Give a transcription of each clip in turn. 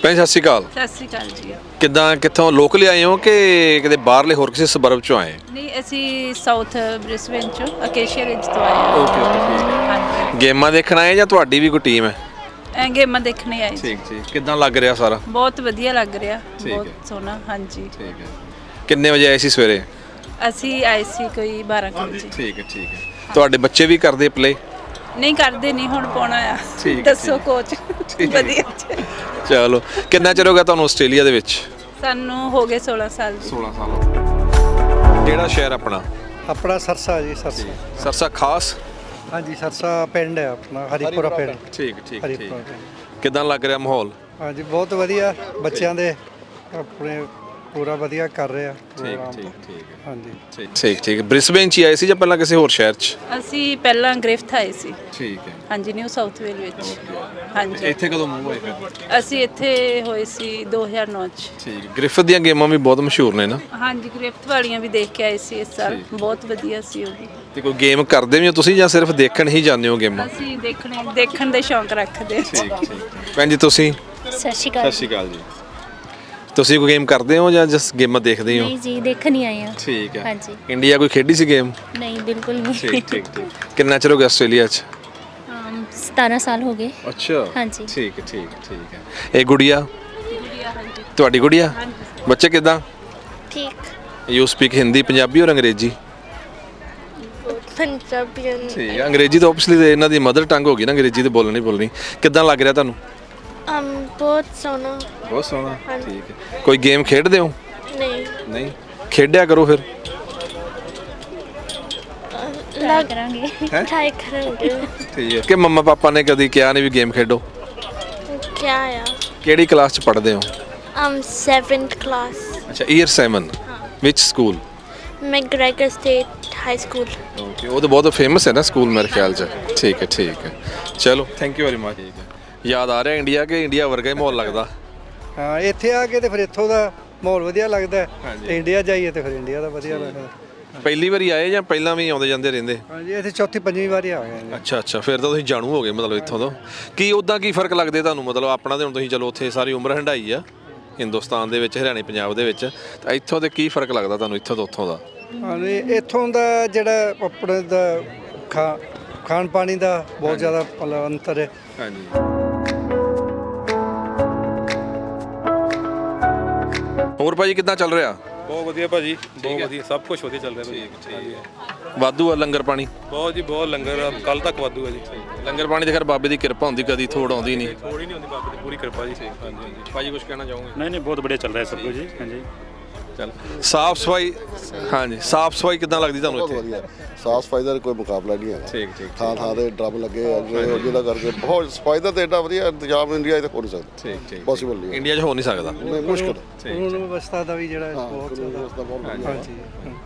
ਭੈਣ ਸਤਿ ਸ਼੍ਰੀ ਅਕਾਲ। ਸਤਿ ਸ਼੍ਰੀ ਅਕਾਲ ਜੀ। ਕਿੱਦਾਂ ਕਿੱਥੋਂ ਲੋਕਲ ਆਏ ਹੋ ਕਿ ਕਿਤੇ ਬਾਹਰਲੇ ਹੋਰ ਕਿਸੇ ਸਬਰਬ ਚੋਂ ਆਏ? ਨਹੀਂ, ਅਸੀਂ ਸਾਊਥ ਬ੍ਰਿਸਬੇਨ ਚੋਂ ਅਕੇਸ਼ੀਆ ਰਿਜ ਤੋਂ ਆਏ ਹਾਂ। ਓਕੇ ਓਕੇ ਠੀਕ ਹੈ। ਹਾਂਜੀ, ਗੇਮਾਂ ਦੇਖਣ ਆਏ ਜਾਂ ਤੁਹਾਡੀ ਵੀ ਕੋਈ ਟੀਮ ਹੈ? ਗੇਮਾਂ ਦੇਖਣੇ ਆਏ ਜੀ। ਠੀਕ ਠੀਕ। ਕਿੱਦਾਂ ਲੱਗ ਰਿਹਾ ਸਾਰਾ? ਬਹੁਤ ਵਧੀਆ ਲੱਗ ਰਿਹਾ, ਠੀਕ ਬਹੁਤ ਹੈ। ਸੋਹਣਾ। ਹਾਂਜੀ, ਠੀਕ ਹੈ। ਕਿੰਨੇ ਵਜੇ ਆਏ ਸੀ ਸਵੇਰੇ? ਅਸੀਂ ਆਏ ਸੀ ਕੋਈ 12 ਕੁ ਵਜੇ। ਠੀਕ ਹੈ ਠੀਕ ਹੈ। ਤੁਹਾਡੇ ਬੱਚੇ ਵੀ ਕਰਦੇ ਪਲੇ? ਨਹੀਂ ਕਰਦੇ, ਨਹੀਂ ਹੁਣ ਪਾਉਣਾ ਆ। ਠੀਕ ਹੈ, ਦੱਸੋ ਠੀਕ ਕੋਚ। ਠੀਕ ਹੈ। ਵਧੀਆ ਜੀ। ਚਲੋ, ਕਿੰਨਾ ਚਿਰ ਹੋ ਗਿਆ ਤੁਹਾਨੂੰ ਆਸਟ੍ਰੇਲੀਆ ਦੇ ਵਿੱਚ? ਸਾਨੂੰ ਹੋ ਗਏ 16 ਸਾਲ ਜੀ। 16 ਸਾਲ। ਕਿਹੜਾ ਸ਼ਹਿਰ ਆਪਣਾ? ਆਪਣਾ ਸਰਸਾ ਜੀ, ਸਰਸਾ। ਸਰਸਾ ਖਾਸ? ਹਾਂਜੀ, ਸਰਸਾ ਪਿੰਡ ਹੈ ਆਪਣਾ, ਹਰੀਪੁਰਾ ਪਿੰਡ। ਠੀਕ ਠੀਕ ਹਰੀਪੁਰਾ ਠੀਕ। ਪਿੰਡ। ਕਿੱਦਾਂ ਲੱਗ ਰਿਹਾ ਮਾਹੌਲ? ਹਾਂਜੀ, ਬਹੁਤ ਵਧੀਆ। ਬੱਚਿਆਂ ਦੇ ਆਪਣੇ ਪੂਰਾ ਵਧੀਆ ਕਰ ਰਹੇ ਆ ਪ੍ਰੋਗਰਾਮ। ਠੀਕ ਠੀਕ ਹੈ। ਹਾਂਜੀ, ਠੀਕ ਠੀਕ। ਬ੍ਰਿਸਬੇਨ ਚ ਹੀ ਆਏ ਸੀ ਜਾਂ ਪਹਿਲਾਂ ਕਿਸੇ ਹੋਰ ਸ਼ਹਿਰ ਚ? ਅਸੀਂ ਪਹਿਲਾਂ ਗ੍ਰਿਫਥ ਆਏ ਸੀ। ਠੀਕ ਹੈ। ਹਾਂਜੀ, ਨਿਊ ਸਾਊਥ ਵੇਲ ਵਿੱਚ। ਹਾਂਜੀ, ਇੱਥੇ ਕਦੋਂ ਮੂਵ ਹੋਏ ਫਿਰ? ਅਸੀਂ ਇੱਥੇ ਹੋਏ ਸੀ 2009 ਚ। ਠੀਕ। ਗ੍ਰਿਫਥ ਦੀਆਂ ਗੇਮਾਂ ਵੀ ਬਹੁਤ ਮਸ਼ਹੂਰ ਨੇ ਨਾ? ਹਾਂਜੀ, ਗ੍ਰਿਫਥ ਵਾਲੀਆਂ ਵੀ ਦੇਖ ਕੇ ਆਏ ਸੀ ਇਸ ਸਾਲ। ਬਹੁਤ ਵਧੀਆ ਸੀ ਉਹ ਵੀ। ਤੇ ਕੋਈ ਗੇਮ ਕਰਦੇ ਵੀ ਹੋ ਤੁਸੀਂ ਜਾਂ ਸਿਰਫ ਦੇਖਣ ਹੀ ਜਾਂਦੇ ਹੋ ਗੇਮਾਂ? ਅਸੀਂ ਦੇਖਣ ਦੇ ਸ਼ੌਂਕ ਰੱਖਦੇ ਹਾਂ। ਠੀਕ ਠੀਕ। ਭੈਣ ਜੀ ਤੁਸੀਂ? ਸਤਿ ਸ਼੍ਰੀ ਅਕਾਲ। ਸਤਿ ਸ਼੍ਰੀ ਅਕਾਲ ਜੀ। ਤੁਸੀਂ ਕੋਈ ਗੇਮ ਕਰਦੇ ਹੋ ਜਾਂ ਜਸ ਗੇਮਾਂ ਦੇਖਦੇ ਹੋ? ਨਹੀਂ ਜੀ, ਦੇਖਣ ਹੀ ਆਏ ਹਾਂ। ਠੀਕ ਹੈ। ਹਾਂਜੀ। ਇੰਡੀਆ ਕੋਈ ਖੇਡੀ ਸੀ ਗੇਮ? ਨਹੀਂ, ਬਿਲਕੁਲ ਨਹੀਂ। ਠੀਕ ਠੀਕ ਠੀਕ। ਕਿੰਨਾ ਚਿਰ ਹੋ ਗਿਆ ਆਸਟ੍ਰੇਲੀਆ 'ਚ? 17 ਸਾਲ ਹੋ ਗਏ। ਅੱਛਾ। ਹਾਂਜੀ। ਠੀਕ ਹੈ ਠੀਕ ਠੀਕ ਹੈ। ਇਹ ਗੁੜੀਆ? ਤੁਹਾਡੀ ਗੁੜੀਆ? ਬੱਚੇ ਕਿੱਦਾਂ? ਠੀਕ। ਯੂ ਸਪੀਕ ਹਿੰਦੀ, ਪੰਜਾਬੀ ਔਰ ਅੰਗਰੇਜ਼ੀ? ਪੰਜਾਬੀਅਨ। ਠੀਕ ਹੈ। ਅੰਗਰੇਜ਼ੀ ਤਾਂ ਓਬਵੀਅਸਲੀ ਇਹਨਾਂ ਦੀ ਮਦਰ ਟੰਗ ਹੋ ਗਈ ਨਾ, ਅੰਗਰੇਜ਼ੀ ਤਾਂ ਬੋਲਣੀ। ਕਿੱਦਾਂ ਲੱਗ ਰਿਹਾ ਤੁਹਾਨੂੰ? ਬਹੁਤ ਸੋਹਣਾ। ਬਹੁਤ ਸੋਹਣਾ। ਠੀਕ ਹੈ। ਕੋਈ ਗੇਮ ਖੇਡਦੇ ਹੋ? ਨਹੀਂ। ਨਹੀਂ। ਖੇਡਿਆ ਕਰੋ ਫਿਰ। ਲੱਗ ਕਰਾਂਗੇ। ਟਰਾਈ ਕਰਾਂਗੇ। ਠੀਕ ਹੈ। ਕਿ ਮੰਮਾ ਪਾਪਾ ਨੇ ਕਦੀ ਕਿਹਾ ਨਹੀਂ ਵੀ ਗੇਮ ਖੇਡੋ? ਕਿਆ ਆ? ਕਿਹੜੀ ਕਲਾਸ 'ਚ ਪੜ੍ਹਦੇ ਹੋ? 7th class. ਅੱਛਾ, ਈਅਰ 7। ਵਿਚ school? McGregor state high school. Okay. ਉਹ ਤਾਂ ਬਹੁਤ ਫੇਮਸ ਹੈ ਨਾ ਸਕੂਲ ਮੇਰੇ ਖਿਆਲ 'ਚ। ਠੀਕ ਹੈ ਠੀਕ ਹੈ। ਚਲੋ, ਥੈਂਕ ਯੂ ਵੈਰੀ ਮਚ। ਠੀਕ ਹੈ। ਯਾਦ ਆ ਰਿਹਾ ਇੰਡੀਆ ਕਿ ਇੰਡੀਆ ਵਰਗਾ ਹੀ ਮਾਹੌਲ ਲੱਗਦਾ? ਹਾਂ, ਇੱਥੇ ਆ ਕੇ ਤੇ ਫਿਰ ਇੱਥੋਂ ਦਾ ਮਾਹੌਲ ਵਧੀਆ ਲੱਗਦਾ ਹੈ। ਹਾਂਜੀ। ਤੇ ਇੰਡੀਆ ਜਾਈਏ ਤੇ ਫਿਰ ਇੰਡੀਆ ਦਾ ਵਧੀਆ ਲੱਗਦਾ। ਪਹਿਲੀ ਵਾਰੀ ਆਏ ਜਾਂ ਪਹਿਲਾਂ ਵੀ ਆਉਂਦੇ ਜਾਂਦੇ ਰਹਿੰਦੇ? ਹਾਂਜੀ, ਇੱਥੇ ਚੌਥੀ ਪੰਜਵੀਂ ਵਾਰੀ ਆ ਗਏ ਜੀ। ਅੱਛਾ ਅੱਛਾ। ਫਿਰ ਤਾਂ ਤੁਸੀਂ ਜਾਣੂ ਹੋ ਗਏ ਮਤਲਬ ਇੱਥੋਂ ਤੋਂ। ਕੀ ਉੱਦਾਂ ਕੀ ਫਰਕ ਲੱਗਦੇ ਤੁਹਾਨੂੰ? ਮਤਲਬ ਆਪਣਾ ਤੇ ਹੁਣ ਤੁਸੀਂ ਚਲੋ ਉੱਥੇ ਸਾਰੀ ਉਮਰ ਹੰਢਾਈ ਆ ਹਿੰਦੁਸਤਾਨ ਦੇ ਵਿੱਚ, ਹਰਿਆਣੇ ਪੰਜਾਬ ਦੇ ਵਿੱਚ, ਤਾਂ ਇੱਥੋਂ ਤੇ ਕੀ ਫਰਕ ਲੱਗਦਾ ਤੁਹਾਨੂੰ ਇੱਥੋਂ ਤੋਂ ਉੱਥੋਂ ਦਾ? ਹਾਂਜੀ, ਇੱਥੋਂ ਦਾ ਜਿਹੜਾ ਆਪਣੇ ਦਾ ਖਾਣ ਪਾਣੀ ਦਾ ਬਹੁਤ ਜ਼ਿਆਦਾ ਮਤਲਬ ਅੰਤਰ ਹੈ। ਹਾਂਜੀ। ਹੋਰ ਭਾਜੀ ਕਿੱਦਾਂ ਚੱਲ ਰਿਹਾ? ਬਹੁਤ ਵਧੀਆ ਭਾਜੀ, ਬਹੁਤ ਵਧੀਆ, ਸਭ ਕੁਝ ਵਧੀਆ ਚੱਲ ਰਿਹਾ ਭਾਜੀ। ਠੀਕ। ਵਾਧੂ ਆ ਲੰਗਰ ਪਾਣੀ? ਬਹੁਤ ਜੀ, ਬਹੁਤ ਲੰਗਰ ਕੱਲ ਤੱਕ ਵਾਧੂ ਹੈ ਜੀ। ਲੰਗਰ ਪਾਣੀ ਤੇ ਖੈਰ ਬਾਬੇ ਦੀ ਕਿਰਪਾ ਹੁੰਦੀ, ਕਦੀ ਥੋੜ ਆਉਂਦੀ ਨਹੀਂ। ਥੋੜੀ ਨਹੀਂ ਹੁੰਦੀ ਬਾਬੇ ਦੀ ਪੂਰੀ ਕਿਰਪਾ ਜੀ। ਹਾਂਜੀ ਹਾਂਜੀ। ਭਾਜੀ ਕੁਝ ਕਹਿਣਾ ਚਾਹੋਗੇ? ਨਹੀਂ ਨਹੀਂ, ਬਹੁਤ ਵਧੀਆ ਚੱਲ ਰਿਹਾ ਸਭ ਕੁਝ ਜੀ। ਹਾਂਜੀ। ਚੱਲ, ਸਾਫ ਸਫਾਈ? ਹਾਂਜੀ, ਸਾਫ ਸਫਾਈ ਕਿੱਦਾਂ ਲੱਗਦੀ ਤੁਹਾਨੂੰ ਬਹੁਤ ਇੱਥੇ? ਵਧੀਆ। ਸਾਫ ਸਫਾਈ ਦਾ ਕੋਈ ਮੁਕਾਬਲਾ ਨਹੀਂ ਹੈਗਾ। ਠੀਕ ਠੀਕ ਥਾਂ ਥਾਂ ਤੇ ਡਰਮ ਲੱਗੇ ਆ ਜਿਹਦਾ ਕਰਕੇ ਬਹੁਤ ਸਫਾਈ ਦਾ ਤੇ ਏਡਾ ਵਧੀਆ ਇੰਤਜ਼ਾਮ ਇੰਡੀਆ 'ਚ ਹੋ ਨਹੀਂ ਸਕਦਾ। ਠੀਕ ਠੀਕ। ਪੋਸੀਬਲ ਨਹੀਂ ਹੈ। ਇੰਡੀਆ 'ਚ ਹੋ ਨਹੀਂ ਸਕਦਾ? ਨਹੀਂ, ਮੁਸ਼ਕਲ। ਕਾਨੂੰਨ ਵਿਵਸਥਾ ਦਾ ਵੀ ਜਿਹੜਾ ਬਹੁਤ ਜ਼ਿਆਦਾ। ਬਹੁਤ ਹਾਂਜੀ।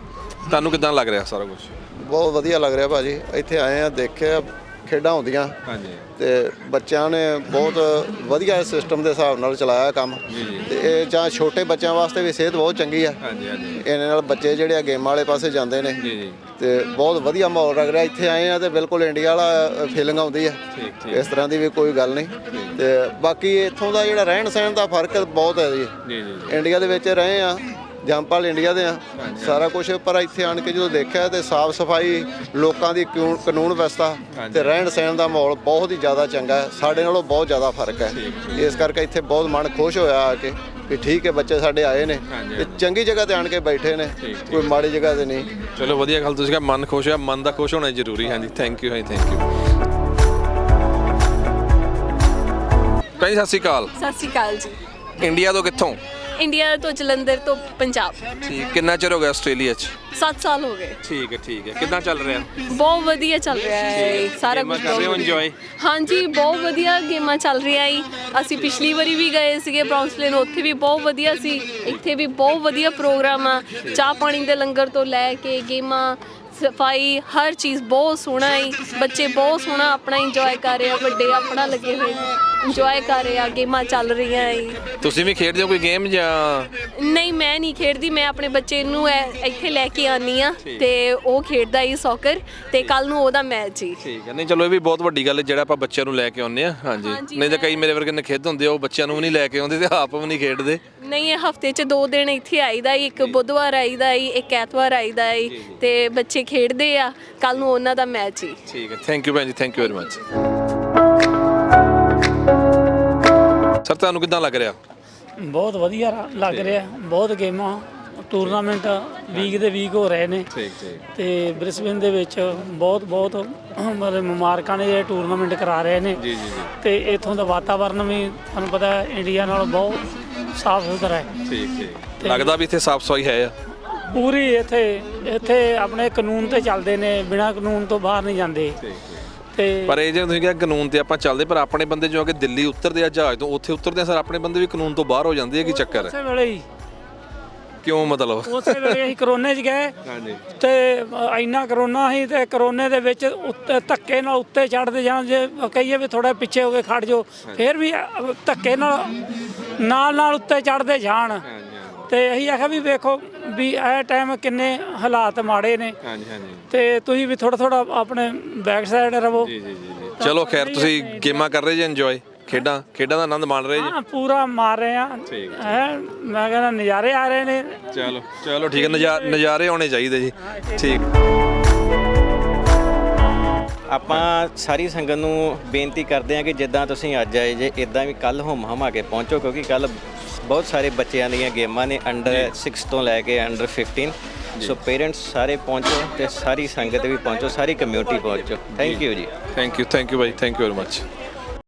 ਤੁਹਾਨੂੰ ਕਿੱਦਾਂ ਲੱਗ ਰਿਹਾ ਸਾਰਾ ਕੁਝ? ਬਹੁਤ ਵਧੀਆ ਲੱਗ ਰਿਹਾ ਭਾਜੀ। ਇੱਥੇ ਆਏ ਆ, ਦੇਖਿਆ ਖੇਡਾਂ ਹੁੰਦੀਆਂ ਹਾਂਜੀ। ਤੇ ਬੱਚਿਆਂ ਨੇ ਬਹੁਤ ਵਧੀਆ ਸਿਸਟਮ ਦੇ ਹਿਸਾਬ ਨਾਲ ਚਲਾਇਆ ਕੰਮ। ਤੇ ਇਹ ਜਾਂ ਛੋਟੇ ਬੱਚਿਆਂ ਵਾਸਤੇ ਵੀ ਸਿਹਤ ਬਹੁਤ ਚੰਗੀ ਆ। ਹਾਂਜੀ ਹਾਂਜੀ। ਇਹਦੇ ਨਾਲ ਬੱਚੇ ਜਿਹੜੇ ਆ ਗੇਮਾਂ ਵਾਲੇ ਪਾਸੇ ਜਾਂਦੇ ਨੇ। ਜੀ ਜੀ। ਤੇ ਬਹੁਤ ਵਧੀਆ ਮਾਹੌਲ ਲੱਗ ਰਿਹਾ। ਇੱਥੇ ਆਏ ਆ ਤੇ ਬਿਲਕੁਲ ਇੰਡੀਆ ਵਾਲਾ ਫੀਲਿੰਗ ਆਉਂਦੀ ਆ। ਠੀਕ ਠੀਕ। ਇਸ ਤਰ੍ਹਾਂ ਦੀ ਵੀ ਕੋਈ ਗੱਲ ਨਹੀਂ। ਤੇ ਬਾਕੀ ਇੱਥੋਂ ਦਾ ਜਿਹੜਾ ਰਹਿਣ ਸਹਿਣ ਦਾ ਫਰਕ ਬਹੁਤ ਹੈ ਜੀ। ਜੀ ਜੀ। ਇੰਡੀਆ ਦੇ ਵਿੱਚ ਰਹੇ ਆ, ਜੰਪਾਲ ਇੰਡੀਆ ਦੇ ਆ ਸਾਰਾ ਕੁਝ, ਪਰ ਇੱਥੇ ਆਣ ਕੇ ਜਦੋਂ ਦੇਖਿਆ ਤੇ ਸਾਫ ਸਫਾਈ, ਲੋਕਾਂ ਦੀ ਕਾਨੂੰਨ ਵਿਵਸਥਾ ਤੇ ਰਹਿਣ ਸਹਿਣ ਦਾ ਮਾਹੌਲ ਬਹੁਤ ਹੀ ਜ਼ਿਆਦਾ ਚੰਗਾ ਹੈ। ਸਾਡੇ ਨਾਲੋਂ ਬਹੁਤ ਜ਼ਿਆਦਾ ਫਰਕ ਹੈ। ਇਸ ਕਰਕੇ ਇੱਥੇ ਬਹੁਤ ਮਨ ਖੁਸ਼ ਹੋਇਆ ਆ ਕੇ ਵੀ ਠੀਕ ਹੈ, ਬੱਚੇ ਸਾਡੇ ਆਏ ਨੇ ਤੇ ਚੰਗੀ ਜਗ੍ਹਾ ਤੇ ਆਣ ਕੇ ਬੈਠੇ ਨੇ, ਕੋਈ ਮਾੜੀ ਜਗ੍ਹਾ ਤੇ ਨਹੀਂ। ਚਲੋ ਵਧੀਆ ਗੱਲ, ਤੁਸੀਂ ਕਿਹਾ ਮਨ ਖੁਸ਼ ਹੋਇਆ, ਮਨ ਦਾ ਖੁਸ਼ ਹੋਣਾ ਜ਼ਰੂਰੀ। ਹਾਂਜੀ, ਥੈਂਕ ਯੂ। ਹਾਂਜੀ, ਥੈਂਕ ਯੂ। ਭੈਣ ਜੀ ਸਤਿ ਸ਼੍ਰੀ ਅਕਾਲ। ਸਤਿ ਸ਼੍ਰੀ ਅਕਾਲ ਜੀ। ਇੰਡੀਆ ਤੋਂ ਕਿੱਥੋਂ? ਇੰਡੀਆ ਤੋਂ ਜਲੰਧਰ ਤੋਂ ਪੰਜਾਬ। ਠੀਕ। ਕਿੰਨਾ ਚਿਰ ਹੋ ਗਿਆ ਆਸਟ੍ਰੇਲੀਆ 'ਚ? 7 ਸਾਲ ਹੋ ਗਏ। ਠੀਕ ਹੈ ਠੀਕ ਹੈ। ਕਿੱਦਾਂ ਚੱਲ ਰਿਹਾ? ਬਹੁਤ ਵਧੀਆ ਚੱਲ ਰਿਹਾ ਹੈ ਸਾਰਾ ਕੁਝ। ਕਰ ਰਹੇ ਹੋ ਇੰਜੋਏ? ਹਾਂਜੀ, ਬਹੁਤ ਵਧੀਆ ਗੇਮਾਂ ਚੱਲ ਰਹੀਆਂ ਹੀ। ਅਸੀਂ ਪਿਛਲੀ ਵਾਰੀ ਵੀ ਗਏ ਸੀਗੇ ਬ੍ਰਾਊਨਸਲੇਨ, ਉੱਥੇ ਵੀ ਬਹੁਤ ਵਧੀਆ ਸੀ। ਇੱਥੇ ਵੀ ਬਹੁਤ ਵਧੀਆ ਪ੍ਰੋਗਰਾਮ ਆ। ਚਾਹ ਪਾਣੀ ਦੇ ਲੰਗਰ ਤੋਂ ਲੈ ਕੇ ਗੇਮਾਂ, ਸਫਾਈ, ਹਰ ਚੀਜ਼ ਬਹੁਤ ਸੋਹਣਾ ਹੈ। ਬੱਚੇ ਬਹੁਤ ਸੋਹਣਾ ਆਪਣਾ ਇੰਜੋਏ ਕਰ ਰਹੇ ਆ, ਵੱਡੇ ਆਪਣਾ ਲੱਗੇ ਹੋਏ ਨੇ। ਇੰਜੋਏ ਕਰ ਰਹੇ ਆ, ਗੇਮਾਂ ਚੱਲ ਰਹੀਆਂ ਹੈ। ਤੁਸੀਂ ਵੀ ਖੇਡਦੇ ਹੋ ਕੋਈ ਗੇਮ ਜਾਂ? ਨਹੀਂ, ਮੈਂ ਨਹੀਂ ਖੇਡਦੀ, ਮੈਂ ਆਪਣੇ ਬੱਚੇ ਨੂੰ ਇੱਥੇ ਲੈ ਕੇ ਆਨੀ ਆ ਤੇ ਉਹ ਖੇਡਦਾ ਹੀ ਸੌਕਰ ਤੇ ਕੱਲ ਨੂੰ ਉਹਦਾ ਮੈਚ ਹੀ। ਠੀਕ ਹੈ, ਨਹੀਂ ਚਲੋ ਇਹ ਵੀ ਬਹੁਤ ਵੱਡੀ ਗੱਲ ਹੈ ਜਿਹੜਾ ਆਪਾਂ ਬੱਚਿਆਂ ਨੂੰ ਲੈ ਕੇ ਆਉਂਦੇ ਆ। ਹਾਂਜੀ, ਨਹੀਂ ਤਾਂ ਕਈ ਮੇਰੇ ਵਰਗੇ ਨਖਿੱਧ ਹੁੰਦੇ ਆ, ਉਹ ਬੱਚਿਆਂ ਨੂੰ ਵੀ ਨਹੀਂ ਲੈ ਕੇ ਆਉਂਦੇ ਤੇ ਆਪ ਵੀ ਨਹੀਂ ਖੇਡਦੇ। ਨਹੀਂ, ਇਹ ਹਫਤੇ 'ਚ 2 ਦਿਨ ਇੱਥੇ ਆਈਦਾ, ਇੱਕ ਬੁੱਧਵਾਰ ਆਈਦਾ, ਇੱਕ ਐਤਵਾਰ ਆਈਦਾ ਤੇ ਬੱਚੇ ਖੇਡਦੇ ਆ, ਕੱਲ ਨੂੰ ਉਹਨਾਂ ਦਾ ਮੈਚ ਹੀ। ਠੀਕ ਹੈ, ਥੈਂਕ ਯੂ ਭੈਣ ਜੀ, thank you very much. Sir ਤੁਹਾਨੂੰ ਕਿੱਦਾਂ ਲੱਗ ਰਿਹਾ? ਬਹੁਤ ਵਧੀਆ ਲੱਗ ਰਿਹਾ, ਬਹੁਤ ਗੇਮਾਂ ਟੂਰਨਾਮੈਂਟ ਵੀਕ ਦੇ ਵੀਕ ਹੋ ਰਹੇ ਨੇ। ਠੀਕ ਠੀਕ। ਤੇ ਬ੍ਰਿਸਬੇਨ ਦੇ ਵਿੱਚ ਬਹੁਤ ਮਤਲਬ ਮੁਬਾਰਕਾਂ ਨੇ ਜਿਹੜੇ ਟੂਰਨਾਮੈਂਟ ਕਰਾ ਰਹੇ ਨੇ। ਜੀ ਜੀ ਜੀ। ਤੇ ਇੱਥੋਂ ਦਾ ਵਾਤਾਵਰਨ ਵੀ ਤੁਹਾਨੂੰ ਪਤਾ ਹੈ ਇੰਡੀਆ ਨਾਲੋਂ ਬਹੁਤ ਸਾਫ਼ ਸੁਥਰਾ ਹੈ। ਠੀਕ ਠੀਕ। ਲੱਗਦਾ ਵੀ ਇੱਥੇ ਸਾਫ਼ ਸਫਾਈ ਹੈ ਆ? ਪੂਰੀ ਇੱਥੇ ਆਪਣੇ ਕਾਨੂੰਨ ਤੇ ਚੱਲਦੇ ਨੇ, ਬਿਨਾਂ ਕਾਨੂੰਨ ਤੋਂ ਬਾਹਰ ਨਹੀਂ ਜਾਂਦੇ। ਤੇ ਪਰ ਇਹ ਜੇ ਤੁਸੀਂ ਕਿਹਾ ਕਾਨੂੰਨ ਤੇ ਆਪਾਂ ਚੱਲਦੇ, ਪਰ ਆਪਣੇ ਬੰਦੇ ਜੋ ਕਿ ਦਿੱਲੀ ਉਤਰਦੇ ਆ ਜਹਾਜ਼ ਤੋਂ, ਉੱਥੇ ਉਤਰਦੇ ਆ ਸਰ ਆਪਣੇ ਬੰਦੇ ਵੀ ਕਾਨੂੰਨ ਤੋਂ ਬਾਹਰ ਹੋ ਜਾਂਦੇ ਆ, ਕੀ ਚੱਕਰ ਹੈ? ਉਸੇ ਵੇਲੇ ਹੀ ਕਿਉਂ ਮਤਲਬ? ਉਸੇ ਵੇਲੇ ਅਸੀਂ ਕਰੋਨੇ 'ਚ ਗਏ ਤੇ ਇੰਨਾ ਕਰੋਨਾ ਸੀ ਤੇ ਕਰੋਨੇ ਦੇ ਵਿੱਚ ਉੱਤੇ ਧੱਕੇ ਨਾਲ ਉੱਤੇ ਚੜ੍ਹਦੇ ਜਾਣ, ਜੇ ਕਹੀਏ ਵੀ ਥੋੜਾ ਪਿੱਛੇ ਹੋ ਕੇ ਖੜ ਜਾਓ, ਫਿਰ ਵੀ ਧੱਕੇ ਨਾਲ ਉੱਤੇ ਚੜ੍ਹਦੇ ਜਾਣ। ਤੇ ਅਸੀਂ ਆਖਿਆ ਵੀ ਵੇਖੋ ਵੀ ਇਹ ਟਾਈਮ ਕਿੰਨੇ ਹਾਲਾਤ ਮਾੜੇ ਨੇ। ਤੇ ਤੁਸੀਂ ਵੀ ਥੋੜਾ ਆਪਣੇ ਬੈਕ ਸਾਈਡ ਰਹੋ। ਚਲੋ ਖੈਰ, ਤੁਸੀਂ ਗੇਮਾਂ ਕਰ ਰਹੇ ਜੇ, ਇੰਜੋਏ ਖੇਡਾਂ ਦਾ ਆਨੰਦ ਮਾਣ ਰਹੇ ਜੀ? ਹਾਂ, ਪੂਰਾ ਮਾਰ ਰਹੇ ਆ। ਮੈਂ ਕਹਿੰਦਾ ਨਜ਼ਾਰੇ ਆ ਰਹੇ ਨੇ। ਚਲੋ ਠੀਕ ਹੈ, ਨਜ਼ਾਰੇ ਆਉਣੇ ਚਾਹੀਦੇ ਜੀ। ਠੀਕ। ਆਪਾਂ ਸਾਰੀ ਸੰਗਤ ਨੂੰ ਬੇਨਤੀ ਕਰਦੇ ਹਾਂ ਕਿ ਜਿੱਦਾਂ ਤੁਸੀਂ ਅੱਜ ਆਏ ਜੇ, ਇਦਾਂ ਵੀ ਕੱਲ ਹਮਾ ਕੇ ਪਹੁੰਚੋ, ਕਿਉਂਕਿ ਕੱਲ ਬਹੁਤ ਸਾਰੇ ਬੱਚਿਆਂ ਦੀਆਂ ਗੇਮਾਂ ਨੇ, ਅੰਡਰ 6 ਤੋਂ ਲੈ ਕੇ ਅੰਡਰ 15। ਸੋ ਪੇਰੈਂਟਸ ਸਾਰੇ ਪਹੁੰਚੋ ਤੇ ਸਾਰੀ ਸੰਗਤ ਵੀ ਪਹੁੰਚੋ, ਸਾਰੀ ਕਮਿਊਨਿਟੀ ਪਹੁੰਚੋ। ਥੈਂਕ ਯੂ ਜੀ। ਥੈਂਕ ਯੂ ਬਾਈ, ਥੈਂਕ ਯੂ ਵੈਰੀ ਮਚ।